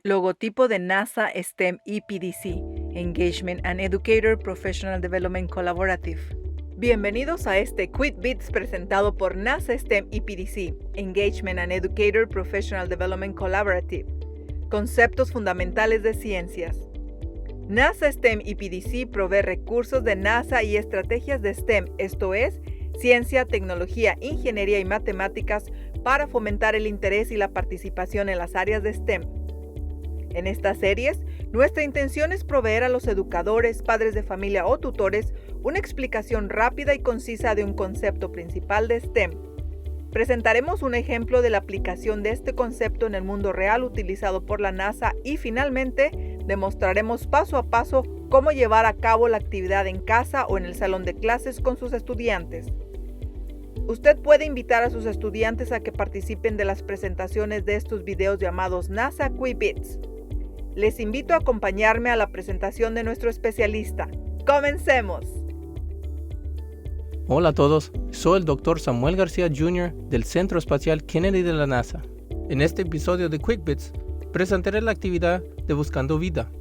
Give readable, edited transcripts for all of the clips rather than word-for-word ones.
Logotipo de NASA STEM EPDC, Engagement and Educator Professional Development Collaborative. Bienvenidos a este Quick Bits presentado por NASA STEM EPDC, Engagement and Educator Professional Development Collaborative. Conceptos fundamentales de ciencias. NASA STEM EPDC provee recursos de NASA y estrategias de STEM, esto es, ciencia, tecnología, ingeniería y matemáticas, para fomentar el interés y la participación en las áreas de STEM. En estas series, nuestra intención es proveer a los educadores, padres de familia o tutores una explicación rápida y concisa de un concepto principal de STEM. Presentaremos un ejemplo de la aplicación de este concepto en el mundo real utilizado por la NASA y finalmente demostraremos paso a paso cómo llevar a cabo la actividad en casa o en el salón de clases con sus estudiantes. Usted puede invitar a sus estudiantes a que participen de las presentaciones de estos videos llamados NASA Quick Bits. Les invito a acompañarme a la presentación de nuestro especialista. ¡Comencemos! Hola a todos, soy el Dr. Samuel García Jr. del Centro Espacial Kennedy de la NASA. En este episodio de Quick Bits, presentaré la actividad de Buscando Vida.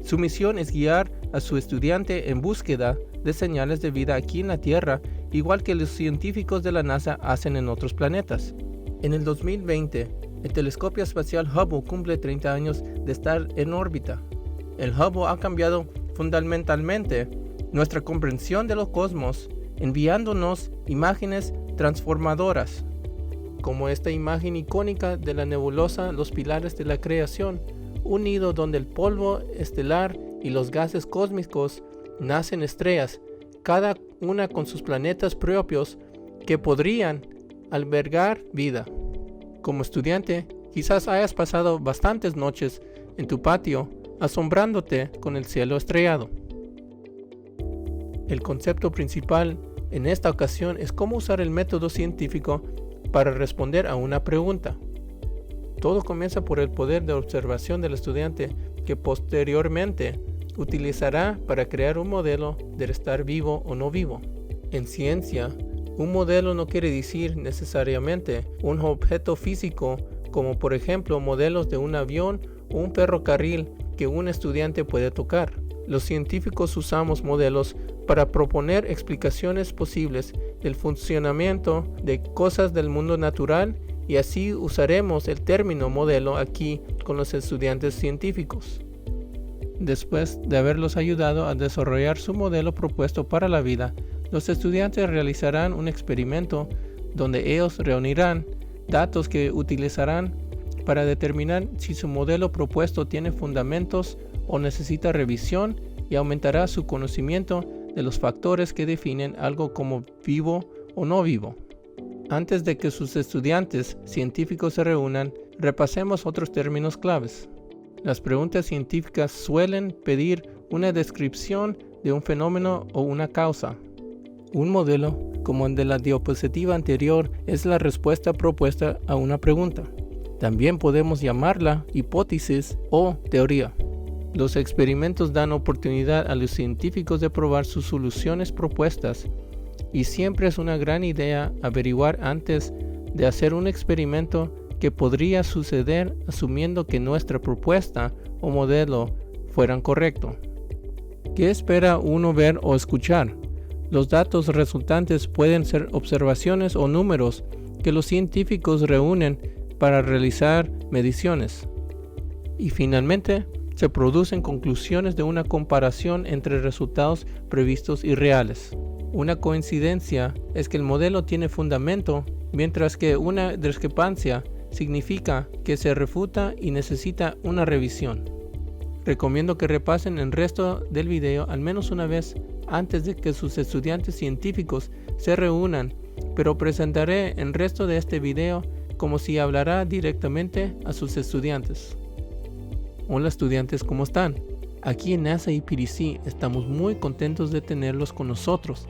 Su misión es guiar a su estudiante en búsqueda de señales de vida aquí en la Tierra, igual que los científicos de la NASA hacen en otros planetas. En el 2020, el telescopio espacial Hubble cumple 30 años de estar en órbita. El Hubble ha cambiado fundamentalmente nuestra comprensión de los cosmos, enviándonos imágenes transformadoras, como esta imagen icónica de la nebulosa Los Pilares de la Creación, un nido donde el polvo estelar y los gases cósmicos nacen estrellas, cada una con sus planetas propios que podrían albergar vida. Como estudiante, quizás hayas pasado bastantes noches en tu patio asombrándote con el cielo estrellado. El concepto principal en esta ocasión es cómo usar el método científico para responder a una pregunta. Todo comienza por el poder de observación del estudiante que posteriormente utilizará para crear un modelo de estar vivo o no vivo. En ciencia, un modelo no quiere decir necesariamente un objeto físico, como por ejemplo modelos de un avión o un ferrocarril que un estudiante puede tocar. Los científicos usamos modelos para proponer explicaciones posibles del funcionamiento de cosas del mundo natural, y así usaremos el término modelo aquí con los estudiantes científicos. Después de haberlos ayudado a desarrollar su modelo propuesto para la vida, los estudiantes realizarán un experimento donde ellos reunirán datos que utilizarán para determinar si su modelo propuesto tiene fundamentos o necesita revisión, y aumentará su conocimiento de los factores que definen algo como vivo o no vivo. Antes de que sus estudiantes científicos se reúnan, repasemos otros términos claves. Las preguntas científicas suelen pedir una descripción de un fenómeno o una causa. Un modelo, como el de la diapositiva anterior, es la respuesta propuesta a una pregunta. También podemos llamarla hipótesis o teoría. Los experimentos dan oportunidad a los científicos de probar sus soluciones propuestas, y siempre es una gran idea averiguar antes de hacer un experimento qué podría suceder asumiendo que nuestra propuesta o modelo fueran correcto. ¿Qué espera uno ver o escuchar? Los datos resultantes pueden ser observaciones o números que los científicos reúnen para realizar mediciones. Y finalmente, se producen conclusiones de una comparación entre resultados previstos y reales. Una coincidencia es que el modelo tiene fundamento, mientras que una discrepancia significa que se refuta y necesita una revisión. Recomiendo que repasen el resto del video al menos una vez antes de que sus estudiantes científicos se reúnan, pero presentaré el resto de este video como si hablara directamente a sus estudiantes. Hola estudiantes, ¿cómo están? Aquí en NASA EPDC estamos muy contentos de tenerlos con nosotros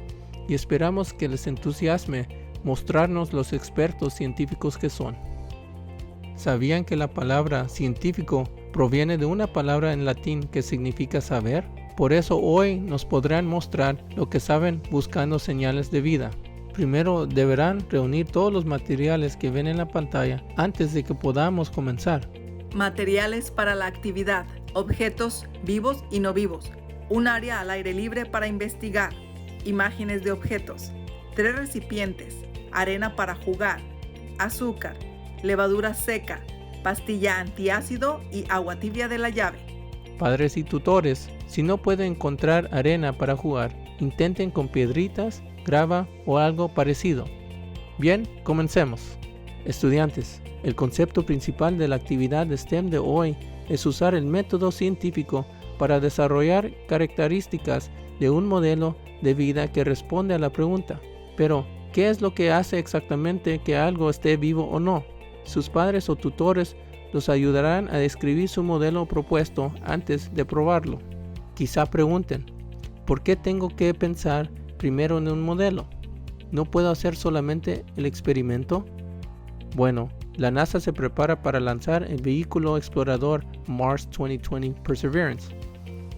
y esperamos que les entusiasme mostrarnos los expertos científicos que son. ¿Sabían que la palabra científico proviene de una palabra en latín que significa saber? Por eso hoy nos podrán mostrar lo que saben buscando señales de vida. Primero deberán reunir todos los materiales que ven en la pantalla antes de que podamos comenzar. Materiales para la actividad, objetos vivos y no vivos, un área al aire libre para investigar, imágenes de objetos, 3 recipientes, arena para jugar, azúcar, levadura seca, pastilla antiácido y agua tibia de la llave. Padres y tutores, si no pueden encontrar arena para jugar, intenten con piedritas, grava o algo parecido. Bien, comencemos. Estudiantes, el concepto principal de la actividad de STEM de hoy es usar el método científico para desarrollar características de un modelo de vida que responde a la pregunta. Pero, ¿qué es lo que hace exactamente que algo esté vivo o no? Sus padres o tutores los ayudarán a describir su modelo propuesto antes de probarlo. Quizá pregunten, ¿por qué tengo que pensar primero en un modelo? ¿No puedo hacer solamente el experimento? Bueno, la NASA se prepara para lanzar el vehículo explorador Mars 2020 Perseverance.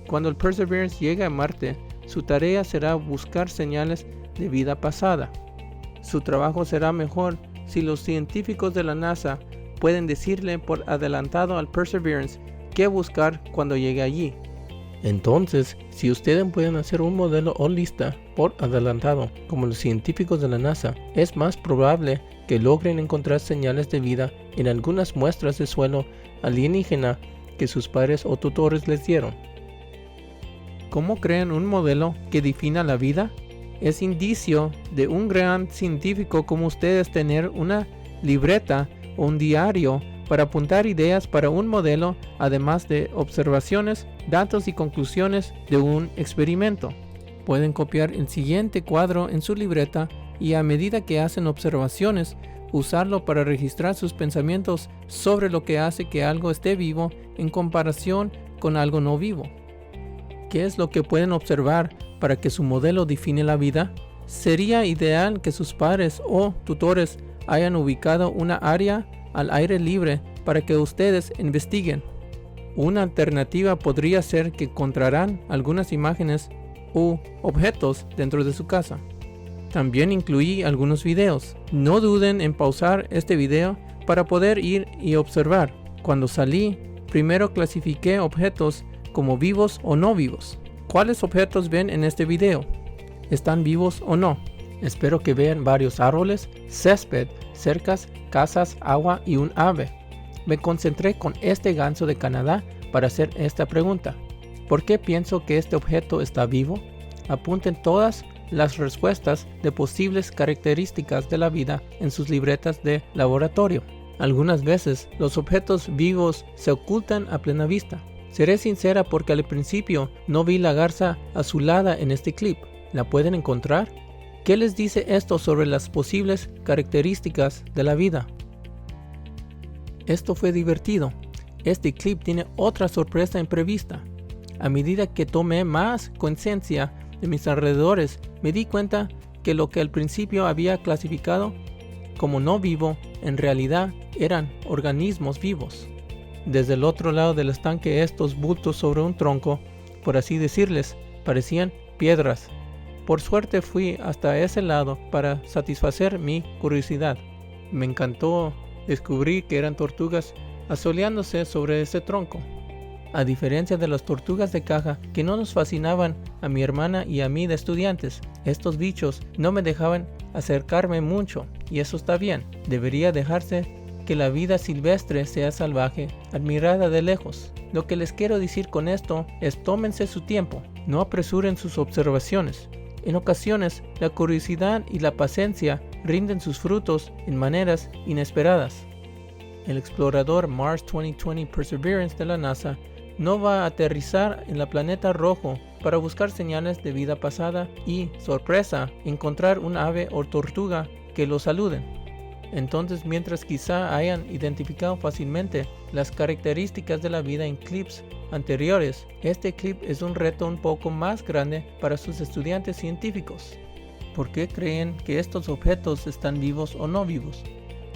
Cuando el Perseverance llegue a Marte, su tarea será buscar señales de vida pasada. Su trabajo será mejor si los científicos de la NASA pueden decirle por adelantado al Perseverance qué buscar cuando llegue allí. Entonces, si ustedes pueden hacer un modelo o lista por adelantado, como los científicos de la NASA, es más probable que logren encontrar señales de vida en algunas muestras de suelo alienígena que sus padres o tutores les dieron. ¿Cómo crean un modelo que defina la vida? Es indicio de un gran científico como ustedes tener una libreta o un diario para apuntar ideas para un modelo, además de observaciones, datos y conclusiones de un experimento. Pueden copiar el siguiente cuadro en su libreta y a medida que hacen observaciones, usarlo para registrar sus pensamientos sobre lo que hace que algo esté vivo en comparación con algo no vivo. ¿Qué es lo que pueden observar para que su modelo define la vida? Sería ideal que sus padres o tutores hayan ubicado una área al aire libre para que ustedes investiguen. Una alternativa podría ser que encontrarán algunas imágenes u objetos dentro de su casa. También incluí algunos videos. No duden en pausar este video para poder ir y observar. Cuando salí, primero clasifiqué objetos como vivos o no vivos. ¿Cuáles objetos ven en este video? ¿Están vivos o no? Espero que vean varios árboles, césped, cercas, casas, agua y un ave. Me concentré con este ganso de Canadá para hacer esta pregunta. ¿Por qué pienso que este objeto está vivo? Apunten todas las respuestas de posibles características de la vida en sus libretas de laboratorio. Algunas veces los objetos vivos se ocultan a plena vista. Seré sincera porque al principio no vi la garza azulada en este clip. ¿La pueden encontrar? ¿Qué les dice esto sobre las posibles características de la vida? Esto fue divertido. Este clip tiene otra sorpresa imprevista. A medida que tomé más conciencia de mis alrededores, me di cuenta que lo que al principio había clasificado como no vivo, en realidad eran organismos vivos. Desde el otro lado del estanque, estos bultos sobre un tronco, por así decirles, parecían piedras. Por suerte fui hasta ese lado para satisfacer mi curiosidad. Me encantó descubrir que eran tortugas asoleándose sobre ese tronco. A diferencia de las tortugas de caja que no nos fascinaban a mi hermana y a mí de estudiantes, estos bichos no me dejaban acercarme mucho, y eso está bien. Debería dejarse que la vida silvestre sea salvaje, admirada de lejos. Lo que les quiero decir con esto es tómense su tiempo, no apresuren sus observaciones. En ocasiones, la curiosidad y la paciencia rinden sus frutos en maneras inesperadas. El explorador Mars 2020 Perseverance de la NASA no va a aterrizar en la planeta rojo para buscar señales de vida pasada y, sorpresa, encontrar un ave o tortuga que lo saluden. Entonces, mientras quizá hayan identificado fácilmente las características de la vida en clips anteriores, este clip es un reto un poco más grande para sus estudiantes científicos. ¿Por qué creen que estos objetos están vivos o no vivos?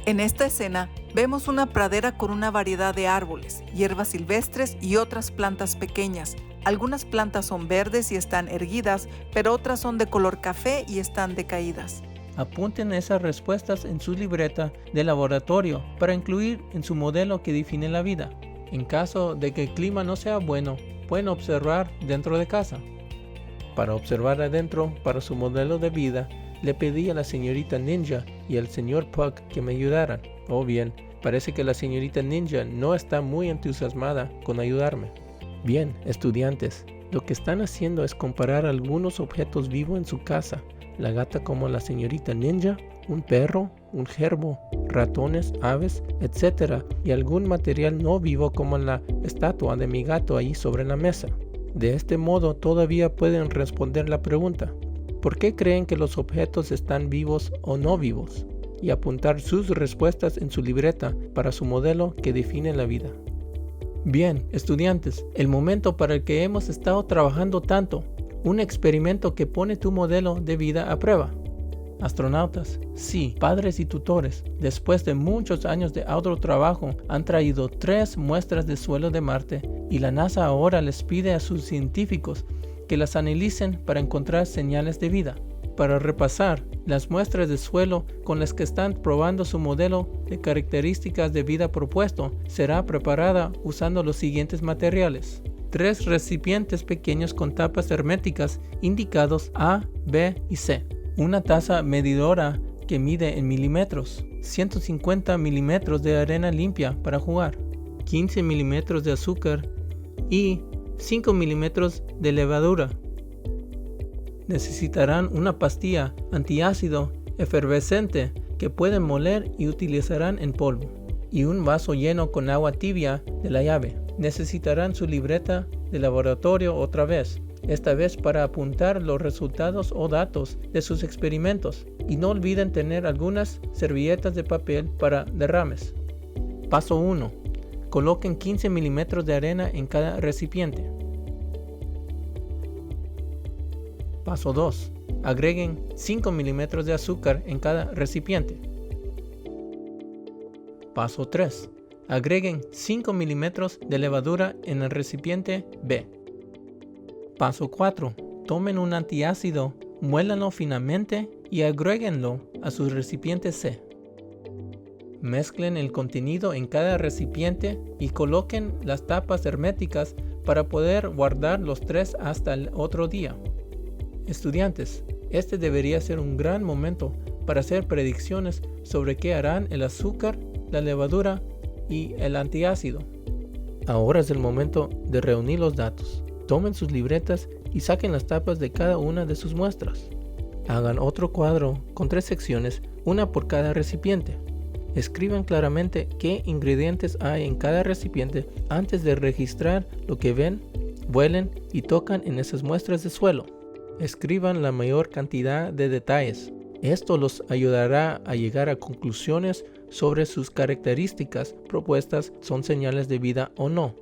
En esta escena vemos una pradera con una variedad de árboles, hierbas silvestres y otras plantas pequeñas. Algunas plantas son verdes y están erguidas, pero otras son de color café y están decaídas. Apunten esas respuestas en su libreta de laboratorio para incluir en su modelo que define la vida. En caso de que el clima no sea bueno, pueden observar dentro de casa. Para observar adentro para su modelo de vida, le pedí a la señorita Ninja y al señor Puck que me ayudaran. Oh bien, parece que la señorita Ninja no está muy entusiasmada con ayudarme. Bien, estudiantes, lo que están haciendo es comparar algunos objetos vivos en su casa. La gata como la señorita Ninja, un perro, un gerbo, ratones, aves, etc. Y algún material no vivo como la estatua de mi gato ahí sobre la mesa. De este modo todavía pueden responder la pregunta: ¿por qué creen que los objetos están vivos o no vivos? Y apuntar sus respuestas en su libreta para su modelo que define la vida. Bien, estudiantes, el momento para el que hemos estado trabajando tanto, un experimento que pone tu modelo de vida a prueba. Astronautas, sí, padres y tutores, después de muchos años de arduo trabajo, han traído 3 muestras de suelo de Marte y la NASA ahora les pide a sus científicos que las analicen para encontrar señales de vida. Para repasar, las muestras de suelo con las que están probando su modelo de características de vida propuesto será preparada usando los siguientes materiales: 3 recipientes pequeños con tapas herméticas indicados A, B y C. Una taza medidora que mide en milímetros, 150 milímetros de arena limpia para jugar, 15 milímetros de azúcar y 5 milímetros de levadura. Necesitarán una pastilla antiácido efervescente que pueden moler y utilizarán en polvo, y un vaso lleno con agua tibia de la llave. Necesitarán su libreta de laboratorio otra vez, esta vez para apuntar los resultados o datos de sus experimentos, y no olviden tener algunas servilletas de papel para derrames. Paso 1. Coloquen 15 milímetros de arena en cada recipiente. Paso 2. Agreguen 5 milímetros de azúcar en cada recipiente. Paso 3. Agreguen 5 milímetros de levadura en el recipiente B. Paso 4. Tomen un antiácido, muélanlo finamente y agréguenlo a su recipiente C. Mezclen el contenido en cada recipiente y coloquen las tapas herméticas para poder guardar los 3 hasta el otro día. Estudiantes, este debería ser un gran momento para hacer predicciones sobre qué harán el azúcar, la levadura y el antiácido. Ahora es el momento de reunir los datos. Tomen sus libretas y saquen las tapas de cada una de sus muestras. Hagan otro cuadro con 3 secciones, una por cada recipiente. Escriban claramente qué ingredientes hay en cada recipiente antes de registrar lo que ven, huelen y tocan en esas muestras de suelo. Escriban la mayor cantidad de detalles. Esto los ayudará a llegar a conclusiones sobre sus características propuestas son señales de vida o no.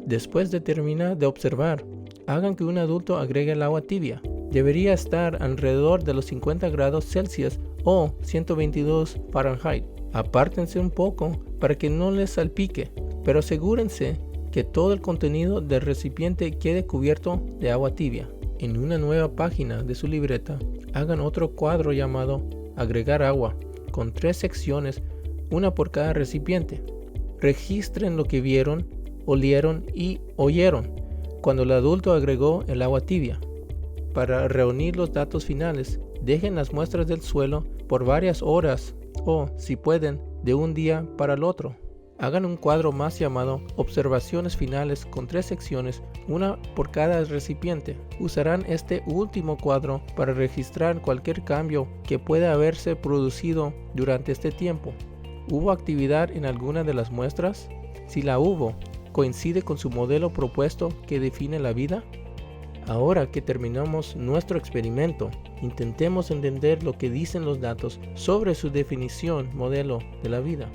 Después de terminar de observar, hagan que un adulto agregue el agua tibia. Debería estar alrededor de los 50 grados Celsius o 122 Fahrenheit. Apártense un poco para que no les salpique, pero asegúrense que todo el contenido del recipiente quede cubierto de agua tibia. En una nueva página de su libreta, hagan otro cuadro llamado Agregar agua, con 3 secciones, una por cada recipiente. Registren lo que vieron, olieron y oyeron cuando el adulto agregó el agua tibia. Para reunir los datos finales, dejen las muestras del suelo por varias horas o, si pueden, de un día para el otro. Hagan un cuadro más llamado Observaciones finales con 3 secciones, una por cada recipiente. Usarán este último cuadro para registrar cualquier cambio que pueda haberse producido durante este tiempo. ¿Hubo actividad en alguna de las muestras? Si la hubo, ¿coincide con su modelo propuesto que define la vida? Ahora que terminamos nuestro experimento, intentemos entender lo que dicen los datos sobre su definición modelo de la vida.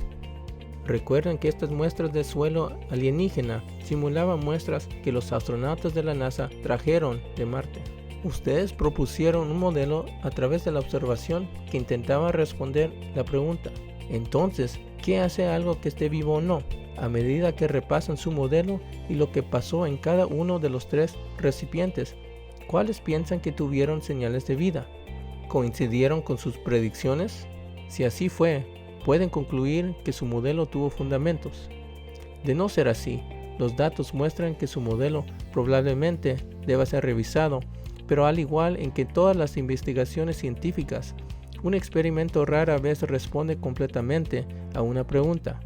Recuerden que estas muestras de suelo alienígena simulaban muestras que los astronautas de la NASA trajeron de Marte. Ustedes propusieron un modelo a través de la observación que intentaba responder la pregunta: entonces, ¿qué hace algo que esté vivo o no? A medida que repasan su modelo y lo que pasó en cada uno de los 3 recipientes, ¿cuáles piensan que tuvieron señales de vida? ¿Coincidieron con sus predicciones? Si así fue, pueden concluir que su modelo tuvo fundamentos. De no ser así, los datos muestran que su modelo probablemente deba ser revisado, pero al igual en que todas las investigaciones científicas, un experimento rara vez responde completamente a una pregunta.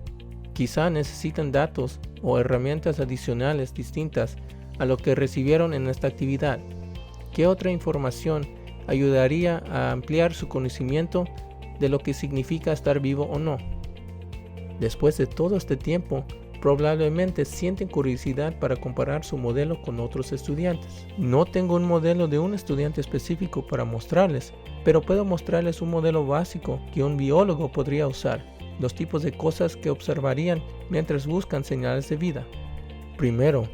Quizá necesitan datos o herramientas adicionales distintas a lo que recibieron en esta actividad. ¿Qué otra información ayudaría a ampliar su conocimiento de lo que significa estar vivo o no? Después de todo este tiempo, probablemente sienten curiosidad para comparar su modelo con otros estudiantes. No tengo un modelo de un estudiante específico para mostrarles, pero puedo mostrarles un modelo básico que un biólogo podría usar, los tipos de cosas que observarían mientras buscan señales de vida. Primero,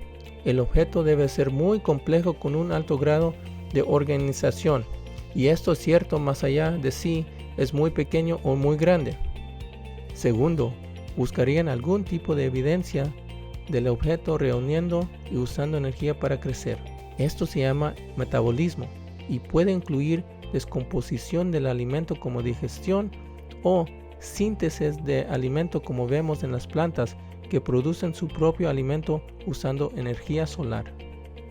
el objeto debe ser muy complejo con un alto grado de organización, y esto es cierto más allá de si es muy pequeño o muy grande. Segundo, buscarían algún tipo de evidencia del objeto reuniendo y usando energía para crecer. Esto se llama metabolismo y puede incluir descomposición del alimento como digestión o síntesis de alimento como vemos en las plantas que producen su propio alimento usando energía solar.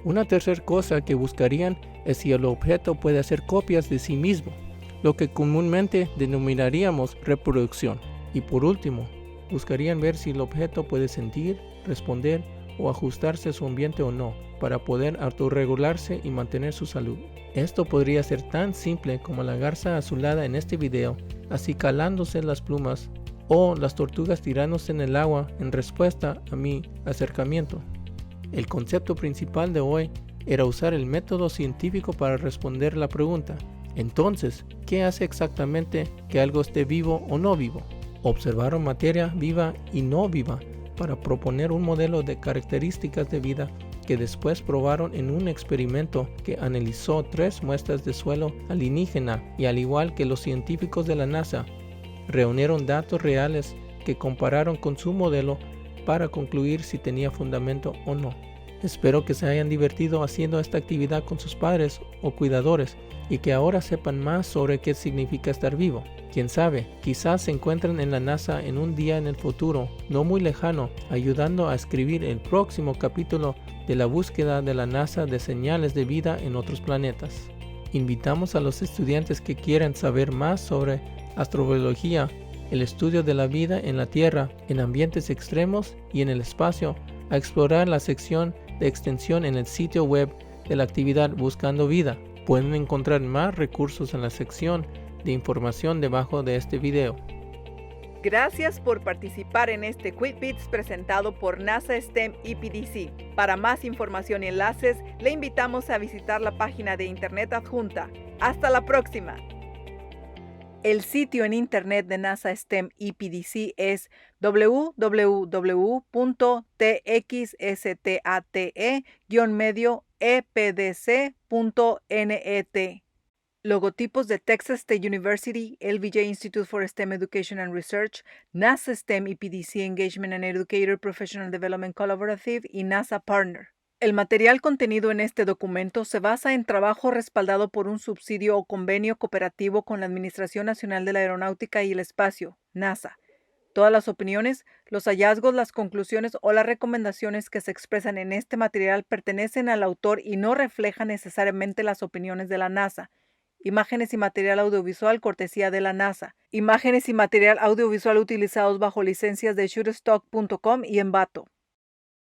Una tercera cosa que buscarían es si el objeto puede hacer copias de sí mismo, lo que comúnmente denominaríamos reproducción. Y por último, buscarían ver si el objeto puede sentir, responder o ajustarse a su ambiente o no, para poder autorregularse y mantener su salud. Esto podría ser tan simple como la garza azulada en este video, acicalándose las plumas, o las tortugas tirándose en el agua en respuesta a mi acercamiento. El concepto principal de hoy era usar el método científico para responder la pregunta. Entonces, ¿qué hace exactamente que algo esté vivo o no vivo? Observaron materia viva y no viva para proponer un modelo de características de vida que después probaron en un experimento que analizó 3 muestras de suelo alienígena y al igual que los científicos de la NASA, reunieron datos reales que compararon con su modelo para concluir si tenía fundamento o no. Espero que se hayan divertido haciendo esta actividad con sus padres o cuidadores y que ahora sepan más sobre qué significa estar vivo. Quién sabe, quizás se encuentren en la NASA en un día en el futuro, no muy lejano, ayudando a escribir el próximo capítulo de la búsqueda de la NASA de señales de vida en otros planetas. Invitamos a los estudiantes que quieran saber más sobre astrobiología, el estudio de la vida en la Tierra, en ambientes extremos y en el espacio, a explorar la sección de extensión en el sitio web de la actividad Buscando Vida. Pueden encontrar más recursos en la sección de información debajo de este video. Gracias por participar en este Quick Bits presentado por NASA STEM EPDC. Para más información y enlaces, le invitamos a visitar la página de internet adjunta. ¡Hasta la próxima! El sitio en internet de NASA STEM EPDC es www.txstate-epdc.net. Logotipos de Texas State University, LBJ Institute for STEM Education and Research, NASA STEM EPDC Engagement and Educator Professional Development Collaborative y NASA Partner. El material contenido en este documento se basa en trabajo respaldado por un subsidio o convenio cooperativo con la Administración Nacional de la Aeronáutica y el Espacio, NASA. Todas las opiniones, los hallazgos, las conclusiones o las recomendaciones que se expresan en este material pertenecen al autor y no reflejan necesariamente las opiniones de la NASA. Imágenes y material audiovisual cortesía de la NASA. Imágenes y material audiovisual utilizados bajo licencias de Shutterstock.com y Envato.